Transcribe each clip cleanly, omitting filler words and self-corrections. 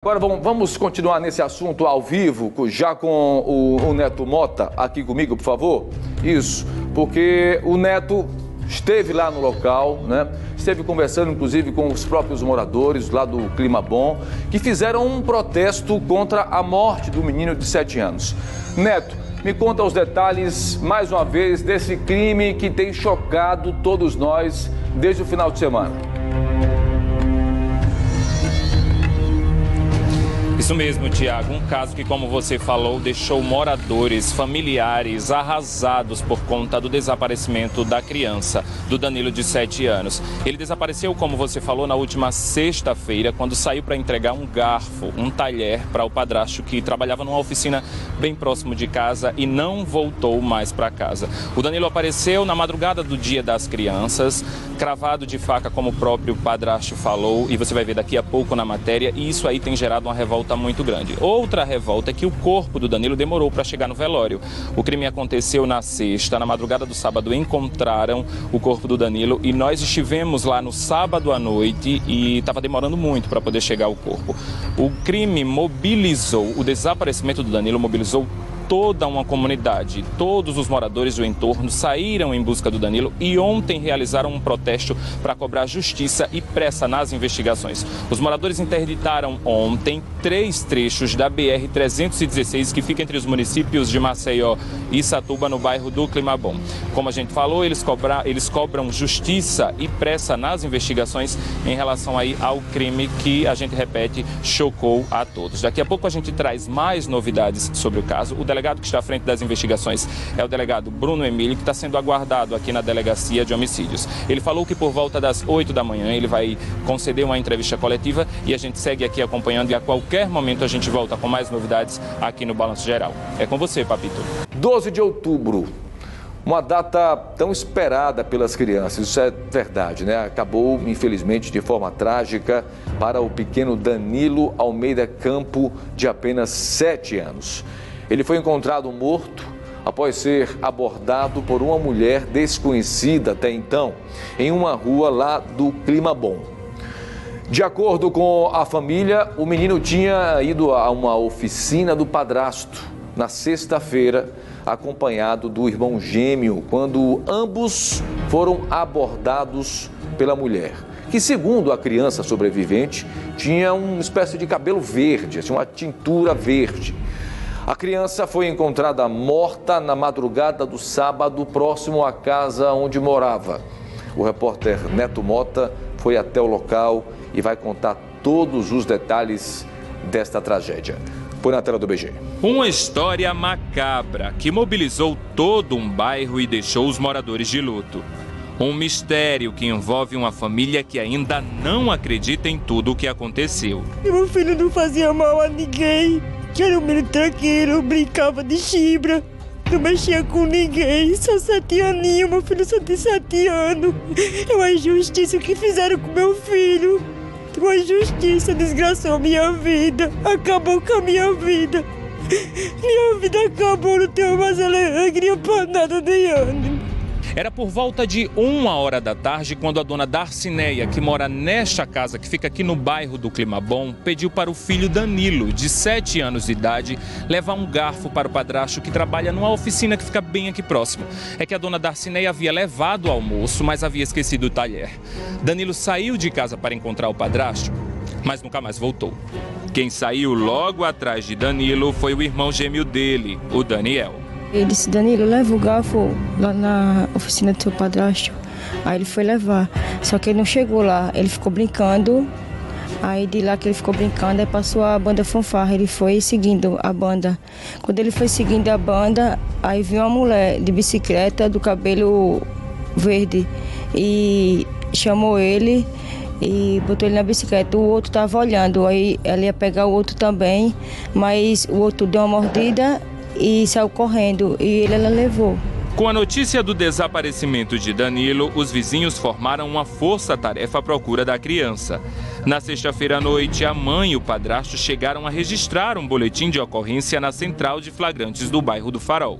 Agora vamos continuar nesse assunto ao vivo, já com o Neto Mota aqui comigo, por favor. Isso, porque o Neto esteve lá no local, né? Esteve conversando, inclusive, com os próprios moradores lá do Clima Bom, que fizeram um protesto contra a morte do menino de 7 anos. Neto, me conta os detalhes, mais uma vez, desse crime que tem chocado todos nós desde o final de semana. Isso mesmo, Tiago. Um caso que, como você falou, deixou moradores, familiares arrasados por conta do desaparecimento da criança, do Danilo, de 7 anos. Ele desapareceu, como você falou, na última sexta-feira, quando saiu para entregar um garfo, um talher para o padrasto que trabalhava numa oficina bem próximo de casa e não voltou mais para casa. O Danilo apareceu na madrugada do Dia das Crianças, cravado de faca, como o próprio padrasto falou, e você vai ver daqui a pouco na matéria, e isso aí tem gerado uma revolta muito grande. Outra revolta é que o corpo do Danilo demorou para chegar no velório. O crime aconteceu na sexta, na madrugada do sábado encontraram o corpo do Danilo e nós estivemos lá no sábado à noite e estava demorando muito para poder chegar o corpo. O crime mobilizou, o desaparecimento do Danilo mobilizou toda uma comunidade. Todos os moradores do entorno saíram em busca do Danilo e ontem realizaram um protesto para cobrar justiça e pressa nas investigações. Os moradores interditaram ontem 3 trechos da BR-316 que fica entre os municípios de Maceió e Satuba, no bairro do Clima Bom. Como a gente falou, eles cobram justiça e pressa nas investigações em relação aí ao crime que, a gente repete, chocou a todos. Daqui a pouco a gente traz mais novidades sobre o caso. O delegado que está à frente das investigações é o delegado Bruno Emílio, que está sendo aguardado aqui na Delegacia de Homicídios. Ele falou que por volta das 8 da manhã ele vai conceder uma entrevista coletiva e a gente segue aqui acompanhando e a qualquer momento a gente volta com mais novidades aqui no Balanço Geral. É com você, Papito. 12 de outubro, uma data tão esperada pelas crianças, isso é verdade, né? Acabou, infelizmente, de forma trágica para o pequeno Danilo Almeida Campo, de apenas 7 anos. Ele foi encontrado morto após ser abordado por uma mulher desconhecida até então, em uma rua lá do Clima Bom. De acordo com a família, o menino tinha ido a uma oficina do padrasto na sexta-feira, acompanhado do irmão gêmeo, quando ambos foram abordados pela mulher, que, segundo a criança sobrevivente, tinha uma espécie de cabelo verde, assim, uma tintura verde. A criança foi encontrada morta na madrugada do sábado, próximo à casa onde morava. O repórter Neto Mota foi até o local e vai contar todos os detalhes desta tragédia. Põe na tela do BG. Uma história macabra que mobilizou todo um bairro e deixou os moradores de luto. Um mistério que envolve uma família que ainda não acredita em tudo o que aconteceu. Meu filho não fazia mal a ninguém. Era um menino tranquilo, brincava de chibra, não mexia com ninguém, só 7 aninhos, meu filho só tem 7 anos. É uma injustiça o que fizeram com meu filho. Uma injustiça, desgraçou minha vida, acabou com a minha vida. Minha vida acabou, não tenho mais alegria pra nada nem ânimo. Era por volta de 1h da tarde quando a dona Darcineia, que mora nesta casa que fica aqui no bairro do Clima Bom, pediu para o filho Danilo, de 7 anos de idade, levar um garfo para o padrasto que trabalha numa oficina que fica bem aqui próximo. É que a dona Darcineia havia levado o almoço, mas havia esquecido o talher. Danilo saiu de casa para encontrar o padrasto, mas nunca mais voltou. Quem saiu logo atrás de Danilo foi o irmão gêmeo dele, o Daniel. Ele disse: Danilo, leva o garfo lá na oficina do seu padrasto. Aí ele foi levar, só que ele não chegou lá, ele ficou brincando. Aí de lá que ele ficou brincando, aí passou a banda fanfarra, ele foi seguindo a banda. Quando ele foi seguindo a banda, aí viu uma mulher de bicicleta do cabelo verde e chamou ele e botou ele na bicicleta. O outro estava olhando, aí ela ia pegar o outro também, mas o outro deu uma mordida e saiu correndo, e ela levou. Com a notícia do desaparecimento de Danilo, os vizinhos formaram uma força-tarefa à procura da criança. Na sexta-feira à noite, a mãe e o padrasto chegaram a registrar um boletim de ocorrência na central de flagrantes do bairro do Farol.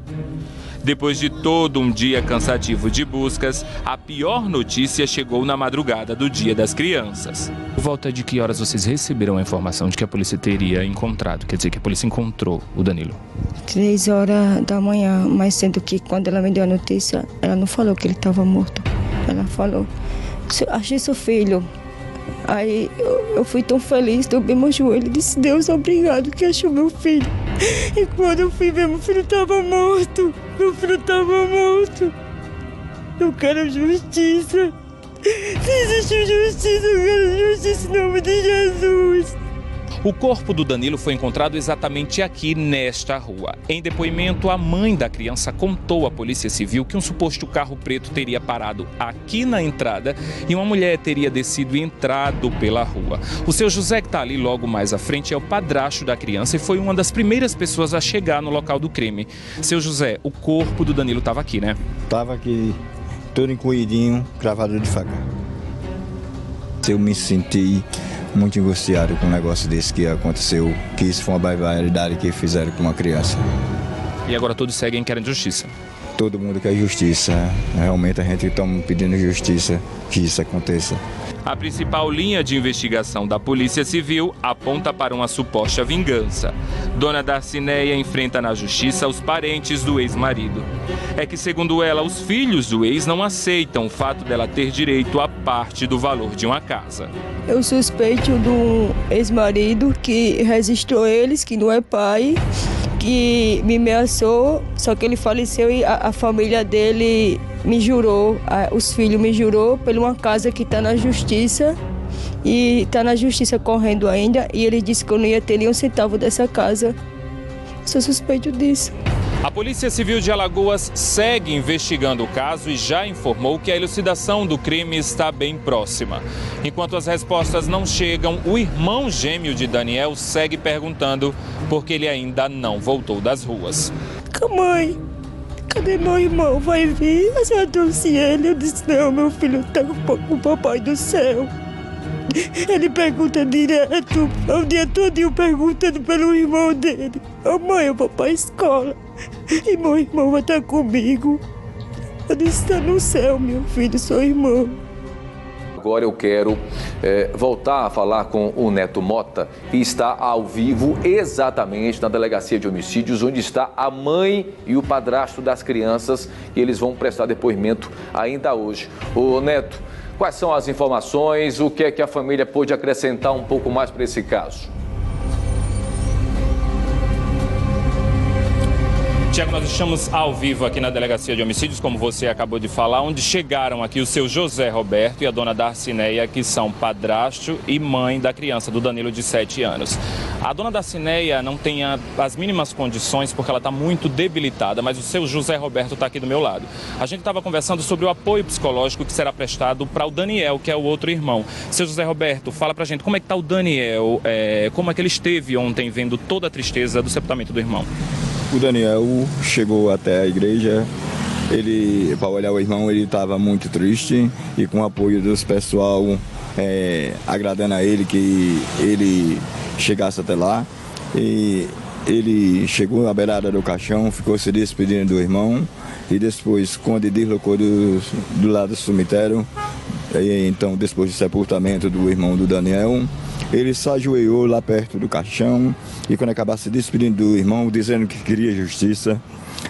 Depois de todo um dia cansativo de buscas, a pior notícia chegou na madrugada do Dia das Crianças. Por volta de que horas vocês receberam a informação de que a polícia teria encontrado, quer dizer, que a polícia encontrou o Danilo? 3 horas da manhã, mas sendo que quando ela me deu a notícia, ela não falou que ele estava morto. Ela falou, achei seu filho. Aí eu fui tão feliz, dobrei meu joelho e disse, Deus, obrigado que achou meu filho. E quando eu fui ver, meu filho estava morto. Meu filho estava morto. Eu quero justiça. Se existe justiça, eu quero justiça em nome de Jesus. O corpo do Danilo foi encontrado exatamente aqui, nesta rua. Em depoimento, a mãe da criança contou à Polícia Civil que um suposto carro preto teria parado aqui na entrada e uma mulher teria descido e entrado pela rua. O seu José, que está ali logo mais à frente, é o padrasto da criança e foi uma das primeiras pessoas a chegar no local do crime. Seu José, o corpo do Danilo estava aqui, né? Estava aqui, todo encolhidinho, cravado de faca. Eu me senti muito angustiado com um negócio desse que aconteceu, que isso foi uma barbaridade que fizeram com uma criança. E agora todos seguem querendo justiça? Todo mundo quer justiça, realmente a gente está pedindo justiça, que isso aconteça. A principal linha de investigação da Polícia Civil aponta para uma suposta vingança. Dona Darcinéia enfrenta na justiça os parentes do ex-marido. É que, segundo ela, os filhos do ex não aceitam o fato dela ter direito a parte do valor de uma casa. Eu suspeito do ex-marido que registrou eles, que não é pai, que me ameaçou, só que ele faleceu e a família dele me jurou, os filhos me jurou por uma casa que está na justiça e está na justiça correndo ainda e ele disse que eu não ia ter nenhum centavo dessa casa. Sou suspeito disso. A Polícia Civil de Alagoas segue investigando o caso e já informou que a elucidação do crime está bem próxima. Enquanto as respostas não chegam, o irmão gêmeo de Daniel segue perguntando por que ele ainda não voltou das ruas. Mãe, cadê meu irmão? Vai vir? A senhora trouxe ele? Eu disse, não, meu filho está com o papai do céu. Ele pergunta direto, o dia todo perguntando pelo irmão dele. Oh, mãe, eu vou para a escola e meu irmão vai estar comigo. Eu disse, está no céu, meu filho, seu irmão. Agora eu quero voltar a falar com o Neto Mota, que está ao vivo exatamente na Delegacia de Homicídios, onde está a mãe e o padrasto das crianças, e eles vão prestar depoimento ainda hoje. Ô Neto, quais são as informações, o que é que a família pôde acrescentar um pouco mais para esse caso? Tiago, nós estamos ao vivo aqui na Delegacia de Homicídios, como você acabou de falar, onde chegaram aqui o seu José Roberto e a dona Darcinéia, que são padrasto e mãe da criança, do Danilo, de 7 anos. A dona Darcinéia não tem as mínimas condições porque ela está muito debilitada, mas o seu José Roberto está aqui do meu lado. A gente estava conversando sobre o apoio psicológico que será prestado para o Daniel, que é o outro irmão. Seu José Roberto, fala pra gente como é que está o Daniel, como é que ele esteve ontem vendo toda a tristeza do sepultamento do irmão. O Daniel chegou até a igreja, para olhar o irmão, ele estava muito triste e com o apoio dos pessoal, agradando a ele que ele chegasse até lá. E ele chegou na beirada do caixão, ficou se despedindo do irmão e depois, quando ele deslocou do lado do cemitério, então depois do sepultamento do irmão do Daniel, ele se ajoelhou lá perto do caixão e quando acabasse se despedindo do irmão, dizendo que queria justiça.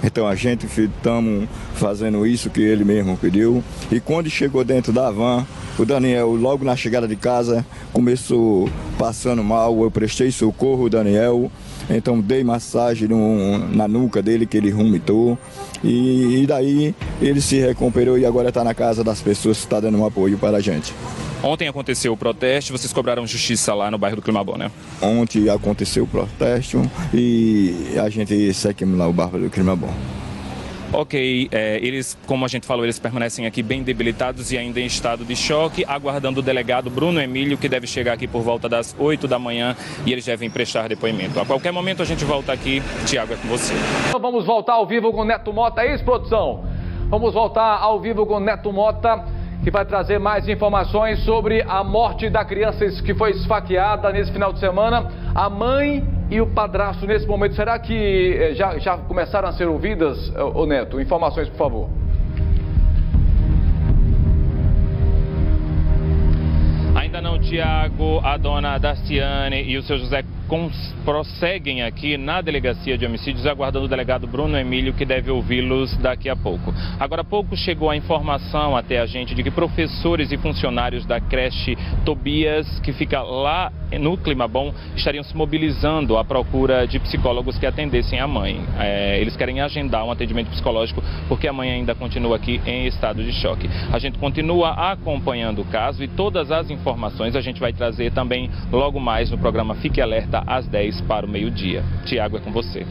Então a gente estamos fazendo isso que ele mesmo pediu. E quando chegou dentro da van, o Daniel, logo na chegada de casa, começou passando mal. Eu prestei socorro ao Daniel, então dei massagem na nuca dele, que ele vomitou. E daí ele se recuperou e agora está na casa das pessoas que estão dando um apoio para a gente. Ontem aconteceu o protesto, vocês cobraram justiça lá no bairro do Climabom, né? Ontem aconteceu o protesto e a gente seguimos lá o bairro do Climabom. Ok, eles, como a gente falou, eles permanecem aqui bem debilitados e ainda em estado de choque, aguardando o delegado Bruno Emílio, que deve chegar aqui por volta das 8 da manhã e eles devem prestar depoimento. A qualquer momento a gente volta aqui. Tiago, é com você. Então vamos voltar ao vivo com o Neto Mota, é isso, produção? Vamos voltar ao vivo com o Neto Mota, que vai trazer mais informações sobre a morte da criança que foi esfaqueada nesse final de semana. A mãe e o padrasto nesse momento, será que já começaram a ser ouvidas, ô Neto? Informações, por favor. Ainda não, Tiago. A dona Daciane e o seu José prosseguem aqui na delegacia de homicídios, aguardando o delegado Bruno Emílio, que deve ouvi-los daqui a pouco. Agora há pouco chegou a informação até a gente de que professores e funcionários da creche Tobias, que fica lá no Climabom, estariam se mobilizando à procura de psicólogos que atendessem a mãe. Eles querem agendar um atendimento psicológico porque a mãe ainda continua aqui em estado de choque. A gente continua acompanhando o caso e todas as informações a gente vai trazer também logo mais no programa Fique Alerta às 10 para o meio-dia. Tiago, é com você.